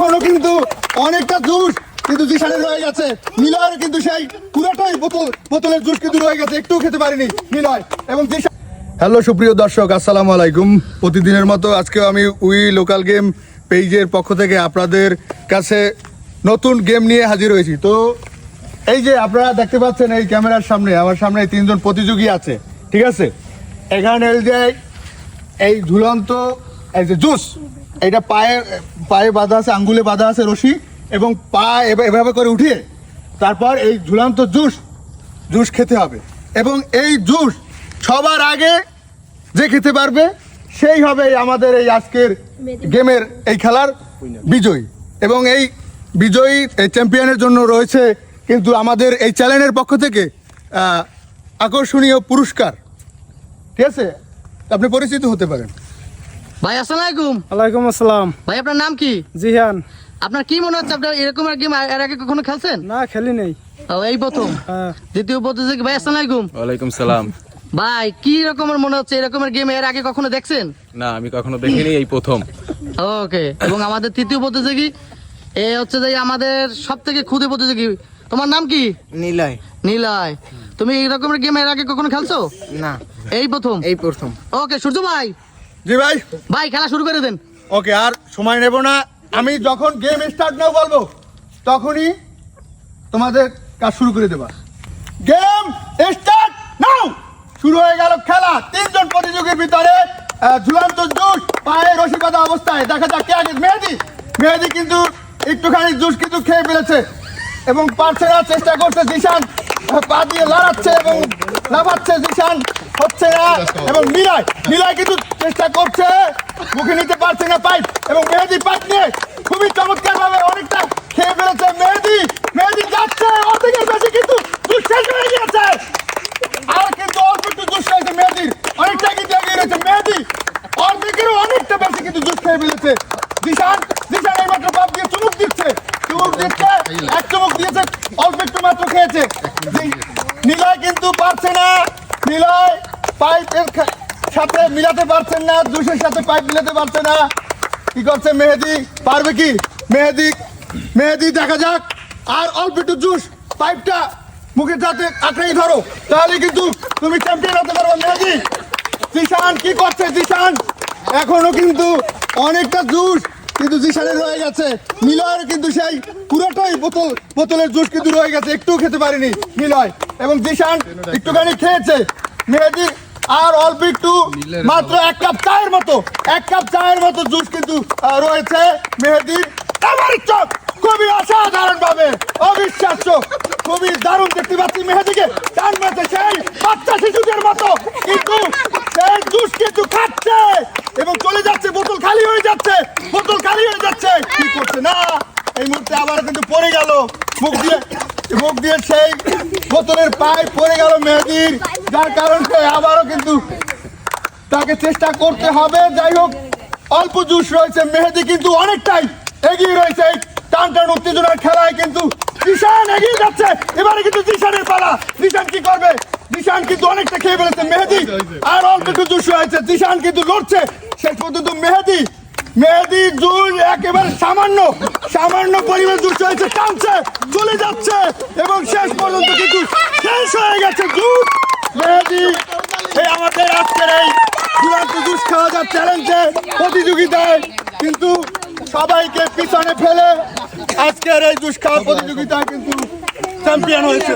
এখনো কিন্তু অনেকটা জুস কিন্তু জিশানের রয়ে গেছে। নিলয়ের কিন্তু সেই পুরোটাই বোতলের জুস কিন্তু রয়ে গেছে, একটু খেতে পারিনি নিলয় এবং জিশান। হ্যালো সুপ্রিয় দর্শক, আসসালামু আলাইকুম। প্রতিদিনের মতো আজকেও আমি উই লোকাল গেম পেজের পক্ষ থেকে আপনাদের কাছে নতুন গেম নিয়ে হাজির হয়েছি। তো এই যে আপনারা দেখতে পাচ্ছেন এই ক্যামেরার সামনে আমার সামনে তিনজন প্রতিযোগী আছে, ঠিক আছে। এখানে যে এই ঝুলন্ত এই যে জুস, এটা পায়ে পায়ে বাঁধা আছে, আঙ্গুলে বাঁধা আছে রশি, এবং পা এভাবে করে উঠিয়ে তারপর এই ঝুলন্ত জুস খেতে হবে। এবং এই জুস সবার আগে যে খেতে পারবে সেই হবে আমাদের এই আজকের গেমের এই খেলার বিজয়ী। এবং এই বিজয়ী এই চ্যাম্পিয়নের জন্য রয়েছে কিন্তু আমাদের এই চ্যানেলের পক্ষ থেকে আকর্ষণীয় পুরস্কার, ঠিক আছে। আপনি পরিচিত হতে পারেন। ভাই আসসালামু আলাইকুম। ওয়ালাইকুম আসসালাম। ভাই আপনার নাম কি? জিহান। আপনার কি মনে হচ্ছে, আপনার এরকম গেম এর আগে কখনো খেলছেন? না, খেলি নেই। ও, এই প্রথম? দ্বিতীয় প্রতিযোগী। ভাই আসসালামু আলাইকুম। ওয়ালাইকুম সালাম। ভাই কি রকমের মনে হচ্ছে, এরকমের গেম এর আগে কখনো দেখছেন? না, আমি কখনো দেখিনি, এই প্রথম। ওকে। এবং আমাদের তৃতীয় প্রতিযোগী এ হচ্ছে যে আমাদের সব থেকে ক্ষুদে প্রতিযোগী। তোমার নাম কি? নিলয়। নিলয়, তুমি এই রকমের গেম এর আগে কখনো খেলছো? না, এই প্রথম? এই প্রথম। ওকে সূর্য ভাই। জি ভাই। ভাই খেলা শুরু করে দেন। ওকে, আর সময় নেব না, আমি যখন গেম স্টার্ট নাও বলবো তখনই তোমাদের কাজ শুরু করে দেবা। Game start now. শুরু হয়ে গেল খেলা। তিনজন প্রতিযোগীর ভিতরে ঝুলন্ত জুস পায়ে রশি বাঁধা অবস্থায়। দেখা যাক কে আগে। মেহেদি কিন্তু একটুখানি জুস কিন্তু খেয়ে ফেলেছে এবং পারছে না, চেষ্টা করছে জিশান, পা দিয়ে লড়াচ্ছে এবং লাফাচ্ছে, জিশান হচ্ছে না। এবং নিলয় কিন্তু চেষ্টা করছে, মুখে নিতে পারছে না পাইপ, এবং মেহেদি পাইপ নিয়ে খুবই চমৎকার ভাবে অনেকটা খেয়ে ফেলেছে। মেহেদি যাচ্ছে, অর্ধেকের বেশি কিন্তু জুস শেষ হয়ে গিয়েছে। আর কিন্তু অল্প একটু জুস খাইছে মেহেদির, অনেকটা কিন্তু এগিয়ে রয়েছে মেহেদি, অর্ধেকেরও অনেকটা বেশি কিন্তু জুস খেয়ে ফেলেছে। জিশান এইমাত্র বাপ দিয়ে চুমুক দিচ্ছে, এক চুমুক দিয়েছে, অল্প একটু মাত্র খেয়েছে। নিলয় কিন্তু পারছে না, নিলয় পাইপের সাথে মিলাতে পারছেন না, জুসের সাথে পাইপ মিলাতে পারছে না। কি করছে মেহেদি? পারবে কি মেহেদি? দেখা যাক। আর অল্প একটু জুস, পাইপটা মুখের সাথে আঁকড়েই ধরো, তাহলে কিন্তু তুমি চ্যাম্পিয়ন হতে পারবে মেহেদি। জিশান কি করছে? জিশান এখনো কিন্তু অনেকটা জুস কিন্তু জিশানের রয়ে গেছে। নিলয়ের কিন্তু সেই পুরোটাই বোতলের জুস কিন্তু রয়ে গেছে, একটু খেতে পারিনি নিলয়। এবং জিশান একটুখানি খেয়েছে। মেহেদি আর অল্প একটু, মাত্র এক কাপ চায়ের মতো জুস কিন্তু রয়েছে মেহেদির। আমার চোখ খুবই অসাধারণ ভাবে অবিশ্বাস্য, খুবই দারুণ দেখতে পাচ্ছি মেহেদিকে। ডান মাথে সেই বাচ্চা শিশুদের মতো কিন্তু সেই জুস কিন্তু খাচ্ছে এবং চলে যাচ্ছে, বোতল খালি হয়ে যাচ্ছে। কি করছে না, এই মুহূর্তে আবার কিন্তু পড়ে গেল, মুখ দিয়ে সেই বোতলের পাইপ পড়ে গেল মেহেদির, যার কারণে আবারও কিন্তু তাকে চেষ্টা করতে হবে। যাই হোক, অল্প জুস রয়েছে, মেহেদি কিন্তু অনেকটাই এগিয়ে রয়েছে। টান উত্তেজনার খেলায় কিন্তু জিশান এগিয়ে যাচ্ছে। এবারে কিন্তু জিশানের পালা। জিশান কি করবে? জিশান কিন্তু অনেকটা খেয়ে ফেলেছে। মেহেদি আর অল্প একটু জুস রয়েছে, জিশান কিন্তু লড়ছে। শেষ পর্যন্ত মেহেদি জুস একেবারে সামান্য পরিমাণ জুস রয়েছে, টানছে, চলে যাচ্ছে এবং শেষ পর্যন্ত কিন্তু শেষ হয়ে গেছে জুস। মেহেদি এই আমাদের আজকের এই ঝুলন্ত জুস খাওয়া যার চ্যালেঞ্জে প্রতিযোগিতায় কিন্তু সবাইকে পিছনে ফেলে আজকের এই জুস খাওয়ার প্রতিযোগিতায় কিন্তু চ্যাম্পিয়ন হয়েছে।